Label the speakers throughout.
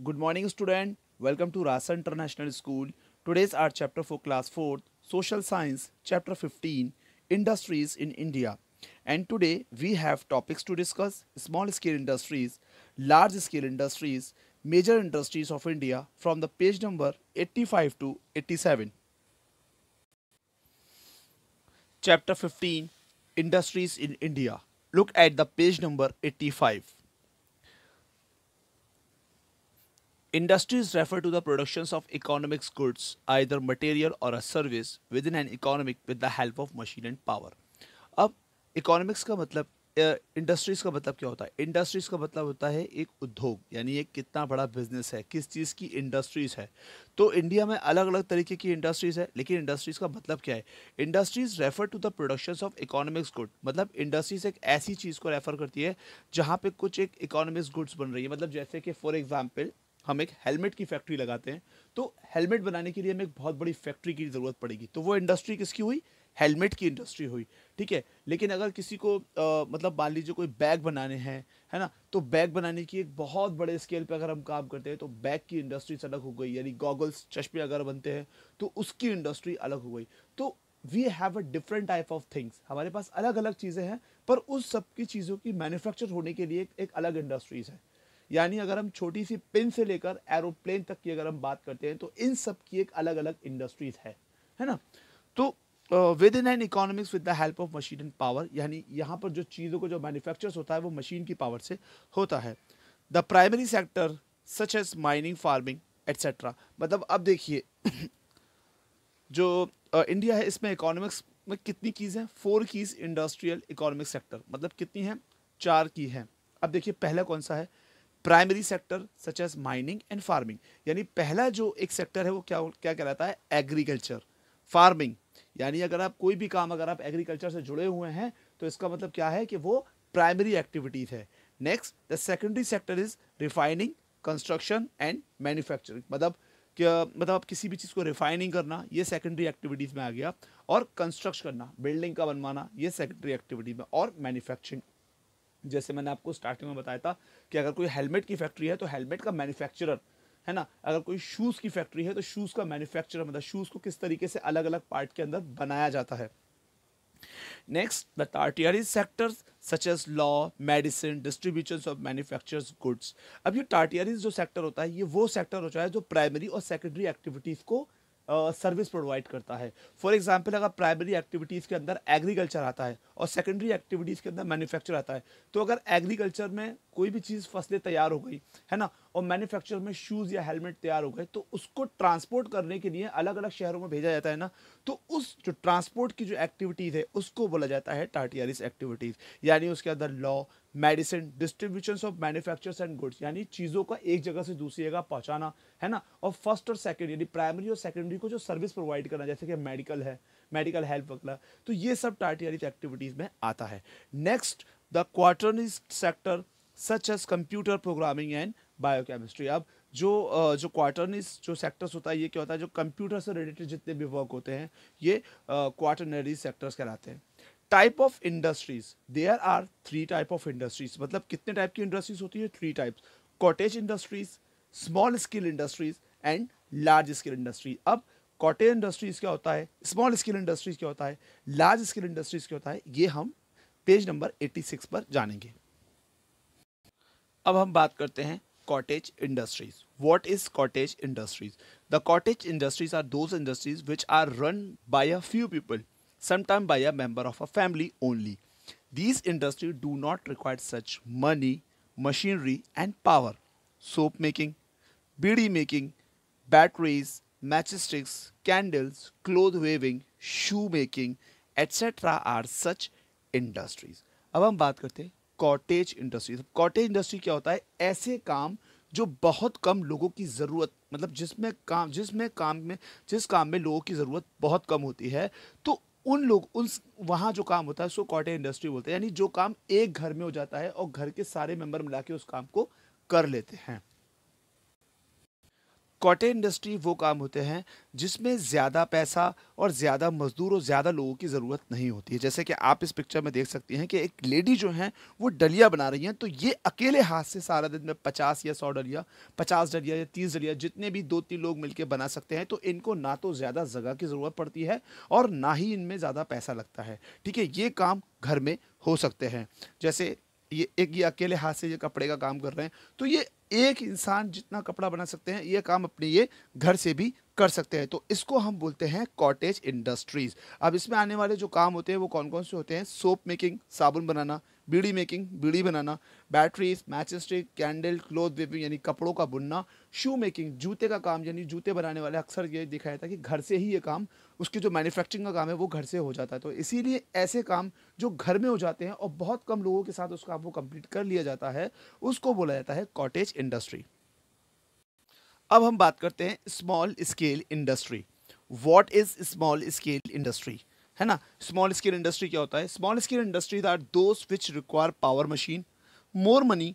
Speaker 1: Good morning, student. Welcome to Rasa International School. Today's our chapter for class 4th, Social Science, chapter 15, Industries in India. And today we have topics to discuss: small scale industries, large scale industries, major industries of India from the page number 85 to 87. Chapter 15, Industries in India. Look at the page number 85. Industries refer to the productions of economics goods, either material or a service, within an economic with the help of machine and power. अब economics का मतलब industries का मतलब क्या होता है? Industries का मतलब होता है एक उद्योग, यानी एक कितना बड़ा बिजनेस है, किस चीज़ की इंडस्ट्रीज है। तो इंडिया में अलग अलग तरीके की इंडस्ट्रीज है, लेकिन इंडस्ट्रीज का मतलब क्या है? Industries refer to the productions of economics good, मतलब इंडस्ट्रीज एक ऐसी चीज़ को रेफर करती है जहाँ पे कुछ एक इकोनॉमिक्स गुड्स बन रही है। मतलब जैसे कि फॉर एग्जाम्पल हम एक हेलमेट की फैक्ट्री लगाते हैं, तो हेलमेट बनाने के लिए हमें एक बहुत बड़ी फैक्ट्री की ज़रूरत पड़ेगी, तो वो इंडस्ट्री किसकी हुई? हेलमेट की इंडस्ट्री हुई। ठीक है, लेकिन अगर किसी को मतलब मान लीजिए कोई बैग बनाने हैं, है ना, तो बैग बनाने की एक बहुत बड़े स्केल पे अगर हम काम करते हैं तो बैग की इंडस्ट्री अलग हो गई, यानी गॉगल्स चश्मे अगर बनते हैं तो उसकी इंडस्ट्री अलग हो गई। तो we have a different type of things, हमारे पास अलग अलग चीज़ें हैं, पर उस सब की चीज़ों की मैन्युफैक्चर होने के लिए एक अलग इंडस्ट्रीज है। यानी अगर हम छोटी सी पिन से लेकर एरोप्लेन तक की अगर हम बात करते हैं तो इन सब की एक अलग अलग इंडस्ट्रीज है ना। तो with in an economics with the help of machine and power, यानी यहाँ पर जो चीज़ों को जो मैन्युफैक्चर्स होता है वो मशीन की पावर से होता है। The primary sector such as mining, farming et cetera. मतलब अब देखिए जो इंडिया है इसमें इकोनॉमिक्स में कितनी कीज़ हैं? 4 कीज़ इंडस्ट्रियल इकोनॉमिक सेक्टर, मतलब कितनी हैं? 4 की हैं। अब देखिए पहला कौन सा है? Primary sector such as mining and farming, यानी पहला जो एक सेक्टर है वो क्या क्या कहलाता है? एग्रीकल्चर। फार्मिंग, यानी अगर आप कोई भी काम अगर आप एग्रीकल्चर से जुड़े हुए हैं तो इसका मतलब क्या है कि वो प्राइमरी एक्टिविटीज है। Next, the secondary sector is refining, construction and manufacturing. मतलब क्या मतलब आप किसी भी चीज़ को रिफाइनिंग करना ये सेकेंडरी एक्टिविटीज़ में आ गया, और कंस्ट्रक्ट करना, बिल्डिंग का बनवाना, ये सेकेंडरी एक्टिविटी में, और मैन्युफैक्चरिंग जैसे मैंने आपको स्टार्टिंग में बताया था कि अगर कोई हेलमेट की फैक्ट्री है तो हेलमेट का मैन्युफैक्चरर, है ना। अगर कोई शूज़ की फैक्ट्री है तो शूज़ का मैन्युफैक्चरर, मतलब शूज़ को किस तरीके से अलग अलग पार्ट के अंदर बनाया जाता है। Next, the tertiary sectors such as law, medicine, distribution of manufactures goods. अब ये टर्टियरी जो सेक्टर होता है ये वो सेक्टर होता है जो प्राइमरी और सेकेंडरी एक्टिविटीज़ को सर्विस प्रोवाइड करता है। फॉर एग्जाम्पल अगर प्राइमरी एक्टिविटीज़ के अंदर एग्रीकल्चर आता है और सेकेंडरी एक्टिविटीज़ के अंदर मैन्युफैक्चर आता है, तो अगर एग्रीकल्चर में कोई भी चीज़ फसलें तैयार हो गई, है ना, और मैन्युफैक्चर में शूज़ या हेलमेट तैयार हो गए, तो उसको ट्रांसपोर्ट करने के लिए अलग अलग शहरों में भेजा जाता है ना, तो उस जो ट्रांसपोर्ट की जो एक्टिविटीज़ है उसको बोला जाता है टर्टियरीज एक्टिविटीज़। यानी उसके अंदर law, medicine, distribution of manufactures and goods, यानी चीज़ों का एक जगह से दूसरी जगह पहुंचाना, है ना, और फर्स्ट और सेकंड यानी प्राइमरी और सेकेंडरी को जो सर्विस प्रोवाइड करना, जैसे कि मेडिकल है, मेडिकल हेल्प वगैरह, तो ये सब टर्टियरी एक्टिविटीज़ में आता है। Next, the quaternary sector such as computer programming and biochemistry. अब जो क्वार्टरनी जो सेक्टर्स होता है ये क्या होता है? जो कंप्यूटर से रिलेटेड जितने भी वर्क होते हैं ये क्वार्टरनरी सेक्टर्स कहलाते हैं। Type of industries, there are 3 type of industries. मतलब कितने टाइप की इंडस्ट्रीज होती है? 3 types. Cottage industries, small scale industries and large scale industry. अब कॉटेज इंडस्ट्रीज क्या होता है, स्मॉल स्केल इंडस्ट्रीज क्या होता है, लार्ज स्केल इंडस्ट्रीज क्या होता है, ये हम पेज नंबर 86 पर जानेंगे। अब हम बात करते हैं cottage industries. What is cottage industries? The cottage industries are those industries which are run by a few people, sometimes by a member of a family only. These industries do not require such money, machinery and power. Soap making, beedi making, batteries, matchsticks, candles, cloth weaving, shoe making, etc. are such industries. अब हम बात करते हैं cottage industry. Cottage industry क्या होता है? ऐसे काम जो बहुत कम लोगों की ज़रूरत, मतलब जिस काम में लोगों की ज़रूरत बहुत कम होती है, तो उन लोग उस वहाँ जो काम होता है उसको कॉटेज इंडस्ट्री बोलते हैं। यानी जो काम एक घर में हो जाता है और घर के सारे मेंबर मिला के उस काम को कर लेते हैं। कॉटेज इंडस्ट्री वो काम होते हैं जिसमें ज़्यादा पैसा और ज़्यादा मजदूर और ज़्यादा लोगों की ज़रूरत नहीं होती है। जैसे कि आप इस पिक्चर में देख सकती हैं कि एक लेडी जो हैं वो डलिया बना रही हैं, तो ये अकेले हाथ से सारा दिन में 50 या 100 डलिया, 50 डलिया या 30 डलिया, जितने भी 2-3 लोग मिलकर बना सकते हैं। तो इनको ना तो ज़्यादा जगह की ज़रूरत पड़ती है और ना ही इनमें ज़्यादा पैसा लगता है। ठीक है, ये काम घर में हो सकते हैं। जैसे ये अकेले हाथ से ये कपड़े का काम कर रहे हैं, तो ये एक इंसान जितना कपड़ा बना सकते हैं ये काम अपने ये घर से भी कर सकते हैं। तो इसको हम बोलते हैं कॉटेज इंडस्ट्रीज। अब इसमें आने वाले जो काम होते हैं वो कौन कौन से होते हैं? सोप मेकिंग, साबुन बनाना, बीड़ी मेकिंग, बीड़ी बनाना, batteries, matches stick, candle, cloth weaving यानी कपड़ों का बुनना, शू मेकिंग, जूते का काम यानी जूते बनाने वाले अक्सर ये दिखाया था कि घर से ही ये काम, उसकी जो मैन्युफैक्चरिंग का काम है वो घर से हो जाता है। तो इसीलिए ऐसे काम जो घर में हो जाते हैं और बहुत कम लोगों के साथ उस काम को कंप्लीट कर लिया जाता है, उसको बोला जाता है कॉटेज इंडस्ट्री। अब हम बात करते हैं small scale industry. What is small scale industry? है ना, स्मॉल स्केल इंडस्ट्री क्या होता है? Small scale industries are those which require power machine, more money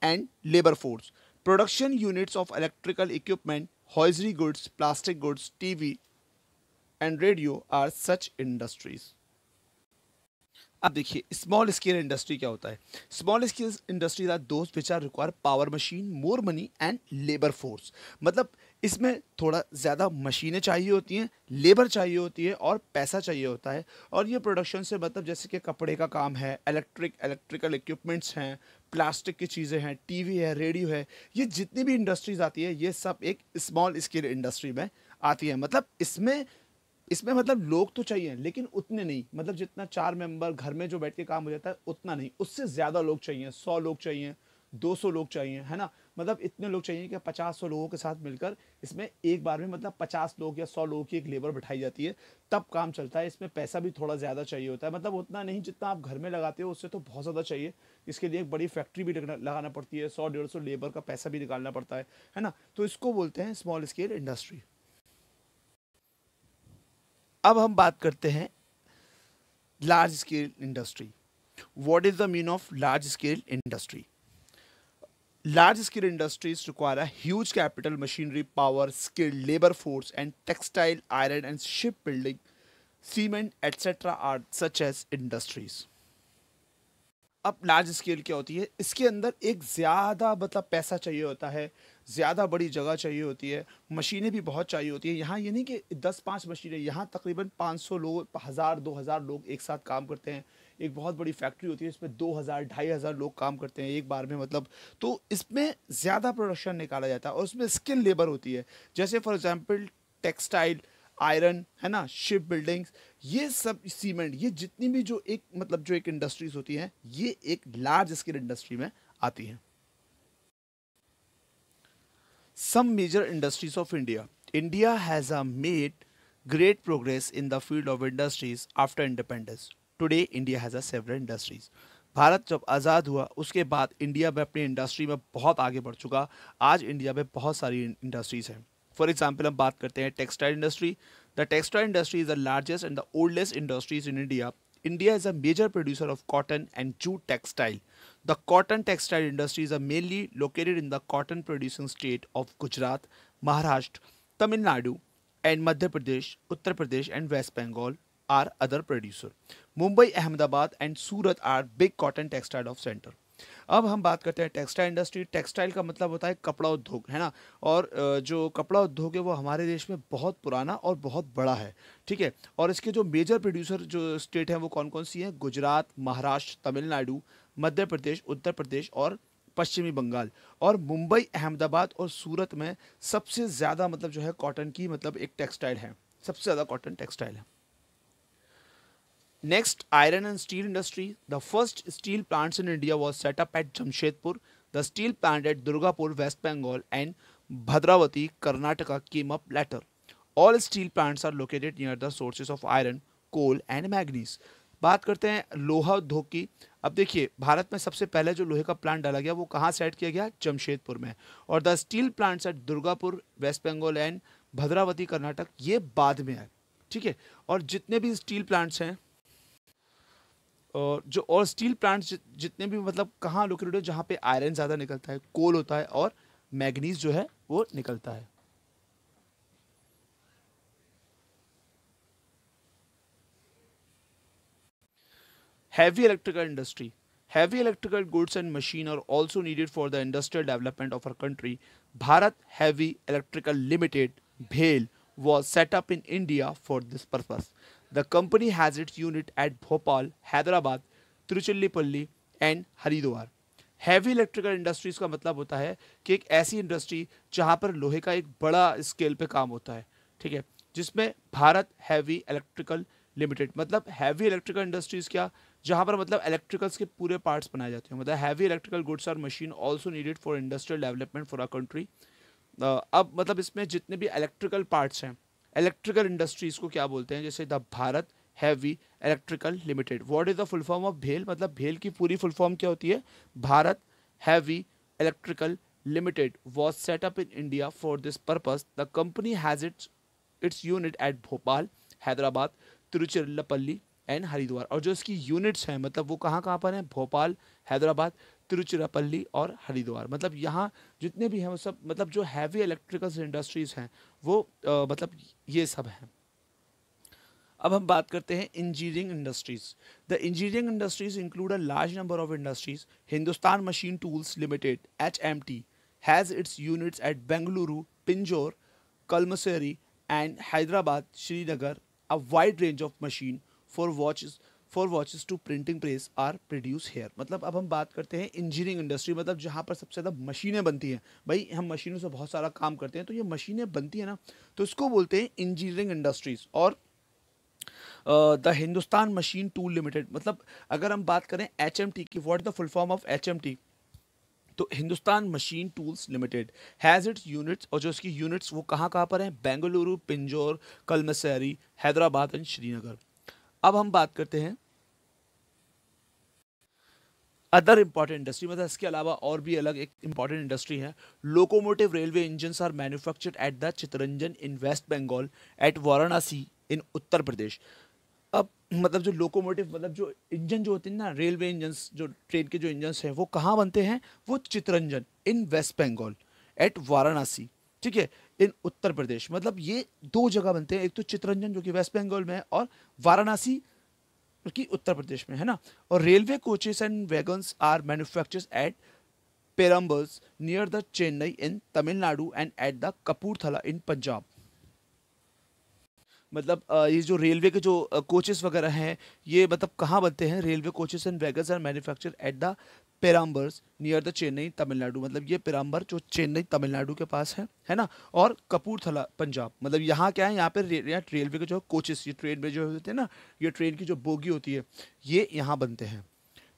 Speaker 1: and labour force. Production units of electrical equipment, hosiery goods, plastic goods, TV and radio are such industries. अब देखिए small scale industry क्या होता है? Small scale industries are those which are require power machine, more money and labour force. मतलब इसमें थोड़ा ज़्यादा मशीनें चाहिए होती हैं, लेबर चाहिए होती है और पैसा चाहिए होता है। और ये प्रोडक्शन से मतलब जैसे कि कपड़े का काम है, इलेक्ट्रिकल इक्विपमेंट्स हैं, प्लास्टिक की चीज़ें हैं, टीवी है, रेडियो है, ये जितनी भी इंडस्ट्रीज आती है ये सब एक स्मॉल स्केल इंडस्ट्री में आती है। मतलब इसमें इसमें मतलब लोग तो चाहिए लेकिन उतने नहीं, मतलब जितना 4 मेंबर घर में जो बैठ के काम हो जाता है उतना नहीं, उससे ज़्यादा लोग चाहिए। 100 लोग चाहिए, 200 लोग चाहिए, है ना। मतलब इतने लोग चाहिए कि 50-100 लोगों के साथ मिलकर इसमें एक बार में मतलब 50 लोग या 100 लोगों की एक लेबर बिठाई जाती है, तब काम चलता है। इसमें पैसा भी थोड़ा ज़्यादा चाहिए होता है, मतलब उतना नहीं जितना आप घर में लगाते हो, उससे तो बहुत ज़्यादा चाहिए। इसके लिए एक बड़ी फैक्ट्री भी लगाना पड़ती है, 100-150 लेबर का पैसा भी निकालना पड़ता है ना। तो इसको बोलते हैं स्मॉल स्केल इंडस्ट्री। अब हम बात करते हैं large scale industry. What is the mean of large scale industry? Large scale industries require a huge capital, machinery, power, skilled labor force, and textile, iron, and shipbuilding, cement, etc. are such as industries. अब large scale क्या होती है? इसके अंदर एक ज़्यादा मतलब पैसा चाहिए होता है, ज़्यादा बड़ी जगह चाहिए होती है, मशीनें भी बहुत चाहिए होती है। यहाँ ये नहीं कि 10-5 मशीनें, यहाँ तकरीबन 500 लोग, 1000-2000 लोग एक साथ काम करते हैं। एक बहुत बड़ी फैक्ट्री होती है, इसमें 2000-2500 लोग काम करते हैं एक बार में, मतलब तो इसमें ज़्यादा प्रोडक्शन निकाला जाता है और उसमें स्किल लेबर होती है। जैसे फॉर एग्जांपल टेक्सटाइल, आयरन, है ना, शिप बिल्डिंग्स, ये सब, सीमेंट, ये जितनी भी जो एक मतलब जो एक इंडस्ट्रीज होती हैं ये एक लार्ज स्केल इंडस्ट्री में आती हैं। Some major industries of India. India has made great progress in the field of industries after independence. Today India has a several industries. Bharat जब आज़ाद हुआ उसके बाद इंडिया में अपनी इंडस्ट्री में बहुत आगे बढ़ चुका। आज इंडिया में बहुत सारी इंडस्ट्रीज हैं। फॉर एग्जाम्पल हम बात करते हैं textile industry. The textile industry is the largest and the oldest industries in India. India is a major producer of cotton and jute textile. The cotton textile industries are mainly located in the cotton producing state of Gujarat, Maharashtra, Tamil Nadu, and Madhya Pradesh, Uttar Pradesh, and West Bengal are other producer. Mumbai, Ahmedabad, and Surat are big cotton textile of center. अब हम बात करते हैं textile industry. Textile का मतलब होता है कपड़ा उद्योग, है ना। और जो कपड़ा उद्योग है वो हमारे देश में बहुत पुराना और बहुत बड़ा है, ठीक है। और इसके जो मेजर प्रोड्यूसर जो स्टेट हैं वो कौन कौन सी हैं? गुजरात, महाराष्ट्र, तमिलनाडु, मध्य प्रदेश, उत्तर प्रदेश और पश्चिमी बंगाल। और मुंबई, अहमदाबाद और सूरत में सबसे ज़्यादा मतलब जो है कॉटन की मतलब एक टेक्सटाइल है, सबसे ज़्यादा कॉटन टेक्सटाइल है। Next, iron and steel industry. The first steel plants in India was set up at Jamshedpur. The steel plant at Durgapur, West Bengal and Bhadravati, Karnataka came up later. All steel plants are located near the sources of iron, coal and manganese. बात करते हैं लोहा उद्योग की। अब देखिए भारत में सबसे पहले जो लोहे का प्लांट डाला गया वो कहाँ सेट किया गया? जमशेदपुर में। और the steel plants at Durgapur, West Bengal and Bhadravati, Karnataka, ये बाद में आए, ठीक है। और जितने भी स्टील प्लांट्स हैं और स्टील प्लांट्स जितने भी मतलब कहाँ लोकेटेड है? जहाँ पे आयरन ज़्यादा निकलता है, कोल होता है और मैग्नीज जो है वो निकलता है। Heavy electrical industry. Heavy electrical goods and machine are also needed for the industrial development of our country. Bharat Heavy Electrical Limited (BHEL) was set up in India for this purpose. The company has its unit at Bhopal, Hyderabad, Tiruchirappalli and Haridwar. Heavy electrical industries का मतलब होता है कि एक ऐसी industry जहां पर लोहे का एक बड़ा स्केल पे काम होता है, ठीक है, जिसमें भारत हैवी इलेक्ट्रिकल लिमिटेड, मतलब हैवी इलेक्ट्रिकल इंडस्ट्रीज क्या, जहां पर मतलब इलेक्ट्रिकल्स के पूरे पार्ट्स बनाए जाते हैं, मतलब हैवी इलेक्ट्रिकल गुड्स और machine also needed for industrial development for a country. अब मतलब इसमें जितने भी इलेक्ट्रिकल पार्ट्स हैं, इलेक्ट्रिकल इंडस्ट्रीज को क्या बोलते हैं, जैसे the Bharat Heavy Electrical limited. What is the full form of भेल, मतलब भेल की पूरी फुल फॉर्म क्या होती है, Bharat Heavy Electrical Limited was set up in India for this purpose. The company has its unit at Bhopal, Hyderabad, Tiruchirappalli and Haridwar. और जो इसकी यूनिट्स हैं मतलब वो कहाँ कहाँ पर हैं, भोपाल, हैदराबाद, तिरुचिरापल्ली और हरिद्वार। मतलब यहाँ जितने भी हैं वो सब मतलब जो हैवी इलेक्ट्रिकल इंडस्ट्रीज हैं वो मतलब ये सब हैं। अब हम बात करते हैं engineering industries. The engineering industries include a large number of industries. Hindustan Machine Tools Limited (HMT) has its units at Bengaluru, Pinjore, Kalamassery and Hyderabad, Srinagar. A wide range of machine for watches to printing press are produce here. मतलब अब हम बात करते हैं इंजीनियरिंग इंडस्ट्री, मतलब जहाँ पर सबसे ज़्यादा मशीनें बनती हैं। भाई हम मशीनों से बहुत सारा काम करते हैं, तो ये मशीनें बनती हैं ना, तो इसको बोलते हैं इंजीनियरिंग इंडस्ट्रीज। और the Hindustan machine tool limited, मतलब अगर हम बात करें HMT की, what is the full form of HMT, तो Hindustan Machine Tools limited has its units, और जो इसकी यूनिट्स वो कहाँ कहाँ पर हैं, बेंगलुरु, पिंजौर, कलमसरी, हैदराबाद एंड श्रीनगर। अब हम बात करते हैं अदर इंपॉर्टेंट इंडस्ट्री, मतलब इसके अलावा और भी अलग एक इंपॉर्टेंट इंडस्ट्री है। Locomotive railway engines are manufactured at the Chittaranjan in West Bengal, at Varanasi in Uttar Pradesh. अब मतलब जो लोकोमोटिव मतलब जो इंजन जो होते हैं ना, रेलवे इंजन्स, जो ट्रेन के जो इंजन्स हैं वो कहाँ बनते हैं, वो चितरंजन इन वेस्ट बंगाल, एट वाराणसी, ठीक है, इन उत्तर प्रदेश। मतलब ये दो जगह बनते हैं, एक तो चितरंजन जो कि वेस्ट बंगाल में है, और वाराणसी कि उत्तर प्रदेश में है ना। और railway coaches and wagons are manufactured at Perambur near the Chennai in Tamil Nadu and at the Kapurthala in Punjab. मतलब ये जो रेलवे के जो कोचेस वगैरह हैं ये मतलब कहाँ बनते हैं, railway coaches and wagons are manufactured at the Perambur near the Chennai Tamil Nadu, मतलब ये पेराम्बर जो चेन्नई तमिलनाडु के पास है ना, और कपूरथला पंजाब। मतलब यहाँ क्या है, यहाँ पे यहाँ रेलवे के जो कोचेस, ये ट्रेन में जो होते हैं ना, ये ट्रेन की जो बोगी होती है ये यहाँ बनते हैं,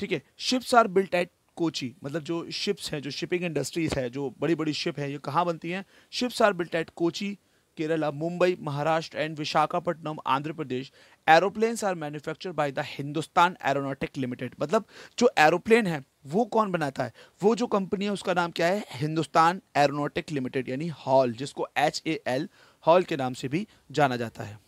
Speaker 1: ठीक है। Ships are built at Kochi, मतलब जो शिप्स हैं, जो शिपिंग इंडस्ट्रीज है, जो बड़ी बड़ी शिप है, ये कहाँ बनती हैं, ships are built at Kochi, Kerala, Mumbai, Maharashtra and Visakhapatnam, Andhra Pradesh. Aeroplanes are manufactured by the Hindustan Aeronautic Limited, मतलब जो एरोप्लेन है वो कौन बनाता है, वो जो कंपनी है उसका नाम क्या है, हिंदुस्तान एरोनॉटिक लिमिटेड, यानी हॉल, जिसको HAL हॉल के नाम से भी जाना जाता है।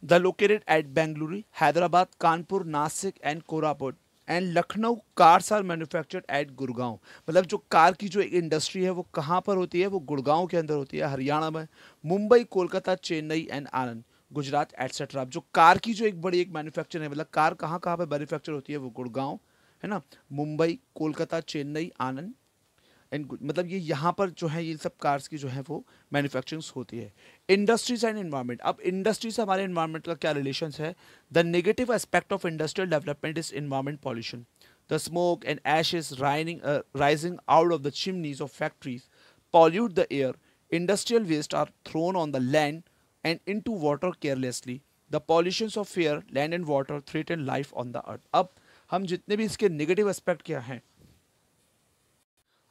Speaker 1: The located at Bengaluru, Hyderabad, Kanpur, Nashik and Koraput and Lucknow. Cars are manufactured at Gurgaon, मतलब जो कार की जो इंडस्ट्री है वो कहाँ पर होती है, वो गुड़गांव के अंदर होती है, हरियाणा में। Mumbai, Kolkata, Chennai and Anand, Gujarat etcetera. जो कार की जो एक बड़ी एक मैन्युफैक्चर है, मतलब कार कहाँ कहाँ पर मैन्युफैक्चर होती है, वो गुड़गांव है ना, मुंबई, कोलकाता, चेन्नई, आनंद एंड मतलब ये यहाँ पर जो है ये सब कार्स की जो है वो मैन्युफैक्चरिंग होती है। इंडस्ट्रीज एंड एनवायरनमेंट, अब इंडस्ट्री से हमारे एनवायरनमेंट का क्या रिलेशन है। The negative aspect of industrial development is environment pollution. The smoke and Ashes rising out of the chimneys of factories pollute the air. Industrial waste are thrown on the land and into water carelessly. The pollutions of air, land and water threaten life on the earth. अब हम जितने भी इसके negative aspect क्या हैं,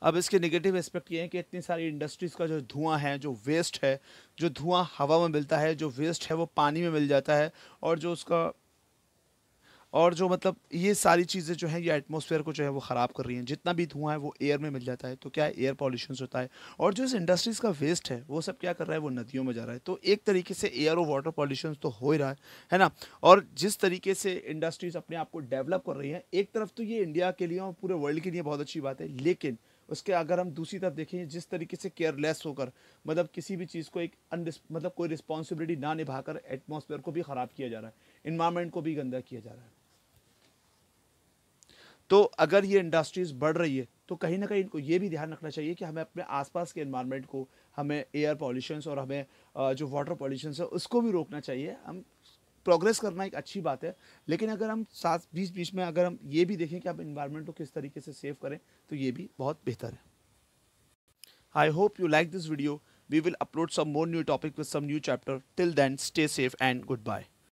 Speaker 1: अब इसके negative aspect ये हैं कि इतनी सारी इंडस्ट्रीज़ का जो धुआं है, जो वेस्ट है, जो धुआं हवा में मिलता है, जो वेस्ट है वो पानी में मिल जाता है, और जो उसका और जो मतलब ये सारी चीज़ें जो हैं ये एटमॉस्फेयर को जो है वो ख़राब कर रही हैं। जितना भी धुआं है वो एयर में मिल जाता है, तो क्या है, एयर पॉल्यूशन होता है। और जो इस इंडस्ट्रीज़ का वेस्ट है वो सब क्या कर रहा है, वो नदियों में जा रहा है। तो एक तरीके से एयर और वाटर पॉल्यूशन तो हो ही रहा है ना। और जिस तरीके से इंडस्ट्रीज़ अपने आप को डेवलप कर रही हैं, एक तरफ तो ये इंडिया के लिए और पूरे वर्ल्ड के लिए बहुत अच्छी बात है, लेकिन उसके अगर हम दूसरी तरफ देखें, जिस तरीके से केयरलेस होकर मतलब किसी भी चीज़ को एक मतलब कोई रिस्पॉन्सिबिलिटी ना निभाकर एटमॉस्फेयर को भी ख़राब किया जा रहा है, इन्वायरमेंट को भी गंदा किया जा रहा है। तो अगर ये इंडस्ट्रीज बढ़ रही है तो कहीं ना कहीं इनको ये भी ध्यान रखना चाहिए कि हमें अपने आसपास के एनवायरनमेंट को, हमें एयर पॉल्यूशन और हमें जो वाटर पॉल्यूशन है उसको भी रोकना चाहिए। हम प्रोग्रेस करना एक अच्छी बात है, लेकिन अगर हम साथ बीच बीच में अगर हम ये भी देखें कि हम इन्वायरमेंट को किस तरीके से सेव करें तो ये भी बहुत बेहतर है। I hope you like this video. We will upload some more new topic with some new chapter. Till then, stay safe and goodbye.